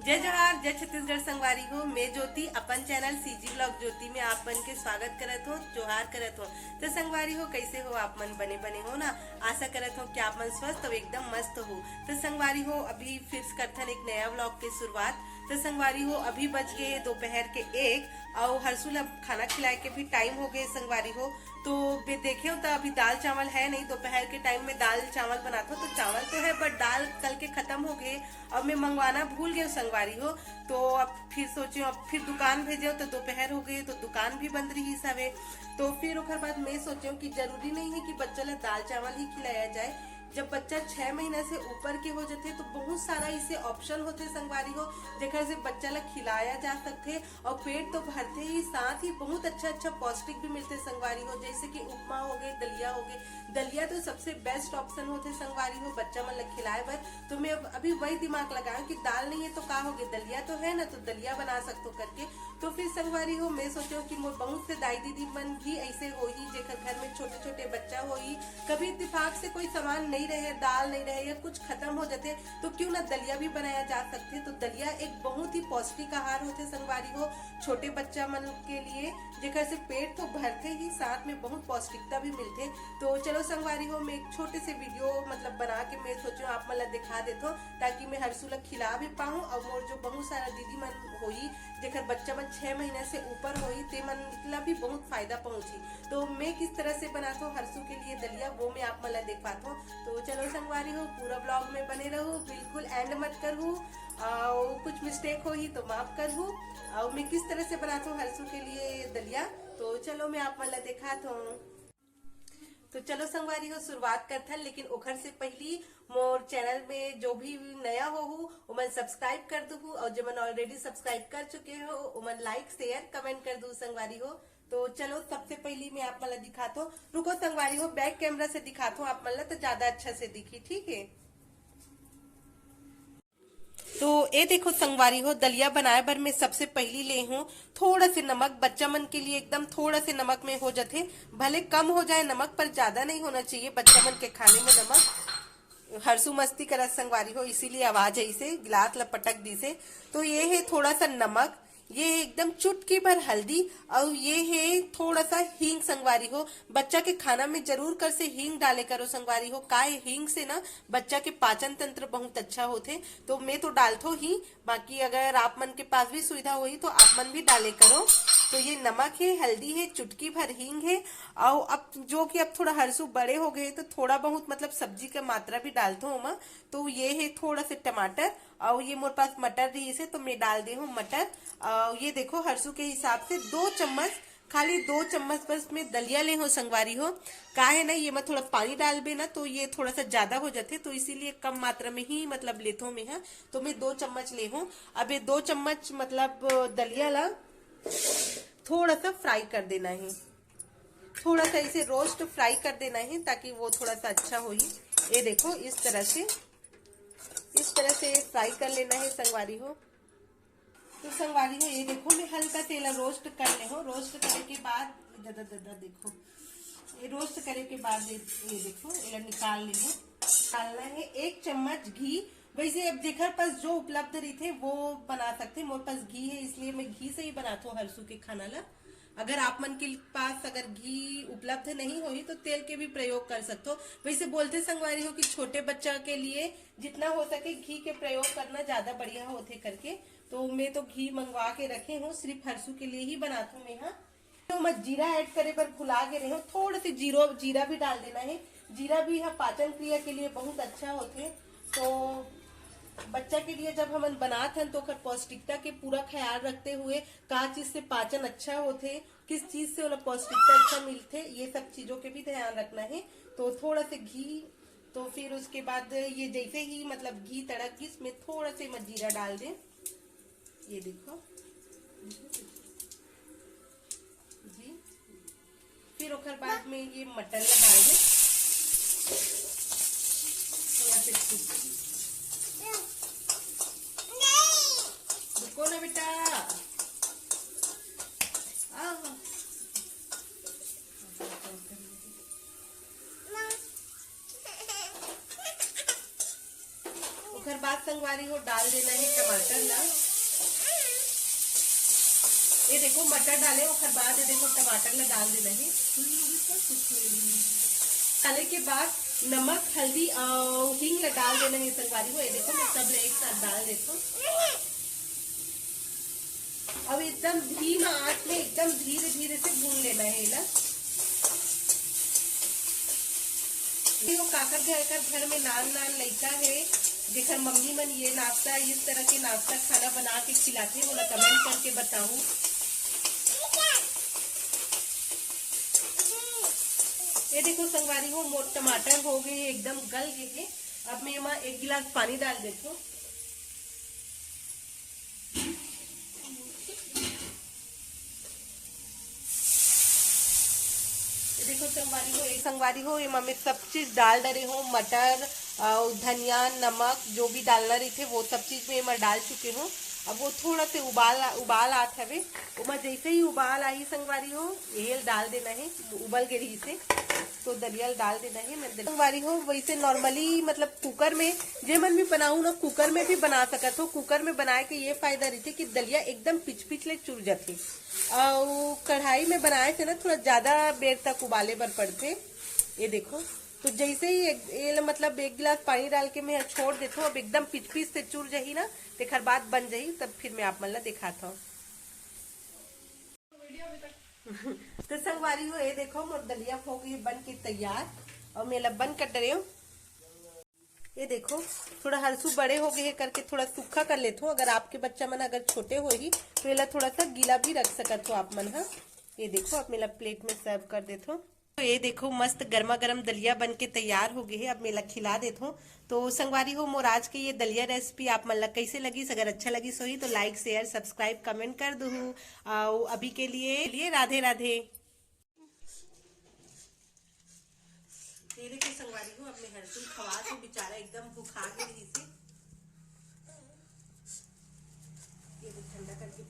जय जोहार, जय छत्तीसगढ़ संगवारी हो। मैं ज्योति अपन चैनल सीजी ब्लॉग ज्योति में आप मन के स्वागत करत हो, जोहार करत हो। तो संगवारी हो, कैसे हो आप मन? बने हो ना। आशा करत हो कि आप मन स्वस्थ हो, एकदम मस्त हो। तो संगवारी हो, अभी फिर करथन एक नया ब्लॉग की शुरुआत। तो संगवारी हो, अभी बज गए दोपहर के 1 और हर्षुल अब खाना खिलाए के भी टाइम हो गए संगवारी हो। तो देखे हो तो अभी दाल चावल है नहीं, दोपहर के टाइम में दाल चावल बनाता हूँ। तो चावल तो है बट दाल कल के खत्म हो गए, अब मैं मंगवाना भूल गई संगवारी हो। तो अब फिर सोचे, अब फिर दुकान भेजे तो दोपहर हो गए, तो दुकान भी बंद रही सवे। तो फिर ओकर बाद मैं सोचे कि जरूरी नहीं है कि बच्चा ला दाल चावल ही खिलाया जाए। जब बच्चा 6 महीना से ऊपर के हो जाते तो बहुत सारा इसे ऑप्शन होते संगवारी हो, जेकर से बच्चा ला खिलाया जा सकते और पेट तो भरते ही साथ ही बहुत अच्छा पौष्टिक भी मिलते संगवारी हो। जैसे कि उपमा हो गए, दलिया हो गए। दलिया तो सबसे बेस्ट ऑप्शन होते संगवारी हो बच्चा मन ला खिलाए बर। तो मैं अभी वही दिमाग लगाया कि दाल नहीं है तो का हो गया, दलिया तो है ना, तो दलिया बना सकते करके। तो फिर संगवारी हो, मैं सोचो कि बहुत से दाई दीदी मन भी ऐसे हो ही, जेकर घर में छोटे छोटे बच्चा हो ही, कभी इत्तेफाक से कोई सामान नहीं रहे, दाल नहीं रहे या कुछ खत्म हो जाते, तो क्यों ना दलिया भी बनाया जा सकते। तो दलिया एक बहुत ही पौष्टिक आहार होते संगवारी हो छोटे बच्चा मन के लिए, जेकर से पेट तो भरते ही साथ में बहुत पौष्टिकता भी मिलते। तो चलो संगवारी हो, मैं एक छोटे से वीडियो बना के मैं सोचो आप मन ला दिखा देता हूँ, ताकि मैं हर्षुल खिला भी पाऊँ और मोर जो बहुत सारा दीदी मन होई जेकर बच्चा मन 6 महीने से ऊपर होई, ते मन ला भी बहुत फायदा पहुंची। तो मैं किस तरह से बनाता हूँ हर्षु के लिए दलिया, वो मैं आप मन ला दिखाता हूँ। तो चलो संगवारी हो, पूरा ब्लॉग में बने रहो, बिल्कुल एंड मत करूँ। कुछ मिस्टेक हो ही तो माफ कर हूँ। और मैं किस तरह से बनाता हूँ हर्षु के लिए दलिया, तो चलो मैं आप मन ला दिखाता हूँ। तो चलो संगवारी हो, शुरुआत करते हैं। लेकिन ओखर से पहली मोर चैनल में जो भी नया हो उमन सब्सक्राइब कर दू, और जो मन ऑलरेडी सब्सक्राइब कर चुके हो उमन लाइक शेयर कमेंट कर दू संगवारी हो। तो चलो सबसे पहली मैं आप मन ला दिखाता हूँ। रुको संगवारी हो, बैक कैमरा से दिखाता हूँ आप मन ला, तो ज्यादा अच्छा से दिखी, ठीक है। तो ये देखो संगवारी हो, दलिया बनाए बर मैं सबसे पहली ले हूँ थोड़ा से नमक। बच्चा मन के लिए एकदम थोड़ा से नमक में हो जाते, भले कम हो जाए नमक पर ज्यादा नहीं होना चाहिए बच्चा मन के खाने में नमक। हर्षु मस्ती करत संगवारी हो, इसीलिए आवाज ऐसे गिलास लपटक दी से। तो ये है थोड़ा सा नमक, ये है एकदम चुटकी भर हल्दी, और ये है थोड़ा सा हींग संगवारी हो। बच्चा के खाना में जरूर कर से हींग डाले करो संगवारी हो, का हींग से ना बच्चा के पाचन तंत्र बहुत अच्छा होते। तो मैं तो डालतो ही, बाकी अगर आप मन के पास भी सुविधा हुई तो आप मन भी डाले करो। तो ये नमक है, हल्दी है, चुटकी भर हींग है। और अब जो कि अब थोड़ा हर्षु बड़े हो गए तो थोड़ा बहुत सब्जी का मात्रा भी डालता हूँ मैं। तो ये है थोड़ा से टमाटर, और ये मोरे पास मटर रही से तो मैं डाल दे हूँ मटर। ये देखो हर्षु के हिसाब से 2 चम्मच, खाली 2 चम्मच बस मैं दलिया ले हो संगवारी हो। का है ना, ये मैं थोड़ा पानी डाल बे ना तो ये थोड़ा सा ज्यादा हो जाते, तो इसीलिए कम मात्रा में ही लेता हूँ मैं। है तो मैं 2 चम्मच ले हूँ। अब ये 2 चम्मच दलिया ला थोड़ा सा फ्राई कर देना है, थोड़ा सा इसे रोस्ट फ्राई कर देना है, ताकि वो थोड़ा सा अच्छा हो ही। ये देखो इस तरह से फ्राई कर लेना है संगवारी हो। तो संगवारी हो, ये देखो मैं हल्का तेल रोस्ट कर ले हो। रोस्ट करने के बाद देखो, ये रोस्ट करे के बाद ये देखो ये निकाल ले हो। डालना है 1 चम्मच घी। वैसे अब जेकर पास जो उपलब्ध रही थे वो बना सकते, मोरे पास घी है इसलिए मैं घी से ही बनाता हूँ हर्षु के खाना ला। अगर आप मन के पास अगर घी उपलब्ध नहीं होई तो तेल के भी प्रयोग कर सकते हो। वैसे बोलते संगवारी हो कि छोटे बच्चा के लिए जितना हो सके घी के प्रयोग करना ज्यादा बढ़िया होते करके। तो मैं तो घी मंगवा के रखे हूँ, सिर्फ हर्षु के लिए ही बनाती हूँ मैं। यहाँ तो मैं जीरा ऐड करे पर भुला के रही हूँ, थोड़े से जीरा भी डाल देना है। जीरा भी यहाँ पाचन क्रिया के लिए बहुत अच्छा होते। तो बच्चा के लिए जब हम बनाते हैं तो पौष्टिकता के पूरा ख्याल रखते हुए, का चीज से पाचन अच्छा होते, किस चीज से पौष्टिकता अच्छा मिलते, ये सब चीजों के भी ध्यान रखना है। तो थोड़ा से घी, तो फिर उसके बाद ये जैसे ही घी तड़क इसमें थोड़ा से जीरा डाल दें। ये देखो जी, फिर ओकर बाद में ये मटर डाल दें थोड़ा से। रुको ना बेटा, ओकर बाद संगवारी हो डाल देना है टमाटर ना। ये देखो मटर डाले और बाद ये देखो टमाटर में डाल देना है। डालने के बाद नमक हल्दी और हींग डाल देना है संगवारी हो। ये देखो मैं सब एक साथ डाल देता हूँ। अब एकदम धीमा आंच में एकदम धीरे धीरे से भून लेना है ना। काकर घर में नान नान लड़का है जेकर मम्मी मन ये नाश्ता इस तरह के नाश्ता खाना बना के खिलाते हो ना, कमेंट करके बताऊं। ये देखो संगवारी हो मोट टमाटर हो गए एकदम गल गए हैं। अब मैं यहाँ 1 गिलास पानी डाल देती हूँ। देखो संगवारी हो ये मम्मी सब चीज डाल डरे हो, मटर और धनिया नमक जो भी डालना रही थे वो सब चीज में मैं डाल चुके हूँ। अब वो थोड़ा से उबाल आत हवे, मैं जैसे ही उबाल आई संगवारी हो ये डाल देना है। उबल के रही से तो दलिया डाल देना है। मैं संगवारी हो वैसे नॉर्मली मतलब कुकर में जे मन भी बनाऊ ना कुकर में भी बना सकत हो। कुकर में बनाए के ये फायदा रहते कि दलिया एकदम पिच ले चुर जाते और कढ़ाई में बनाए थे ना थोड़ा ज्यादा देर तक उबाले बर पड़ते। ये देखो तो जैसे ही ये मतलब 1 गिलास पानी डाल के मैं छोड़ देता हूँ। अब एकदम पिच से चुर जाही ना तेखर बाद बन जाही, तब फिर मैं आप मन ला दिखाता हूँ। तो संगवारी हो ये देखो मोर दलिया हो गई बन के तैयार और मैं बंद कर रही हूँ। ये देखो थोड़ा हरसू बड़े हो गए करके थोड़ा सूखा कर लेते हो। अगर आपके बच्चा मन अगर छोटे हो ही तो ये थोड़ा सा गीला भी रख सकते हो आप मन। हाँ ये देखो अब मेरा प्लेट में सर्व कर देते हो। तो ये देखो मस्त गर्मा गर्म दलिया बन के तैयार हो गई है। अब मेला खिला देता हूँ। तो संगवारी हो मोर आज के ये दलिया रेसिपी आप मन ला कैसे लगी? अगर अच्छा लगी सो ही तो लाइक शेयर सब्सक्राइब कमेंट कर दू। अभी के लिए राधे राधे। ये देखो संगवारी हो अपने हरसुल खवा तो बेचारा एकदम भूखा के रही से। ये ठंडा करके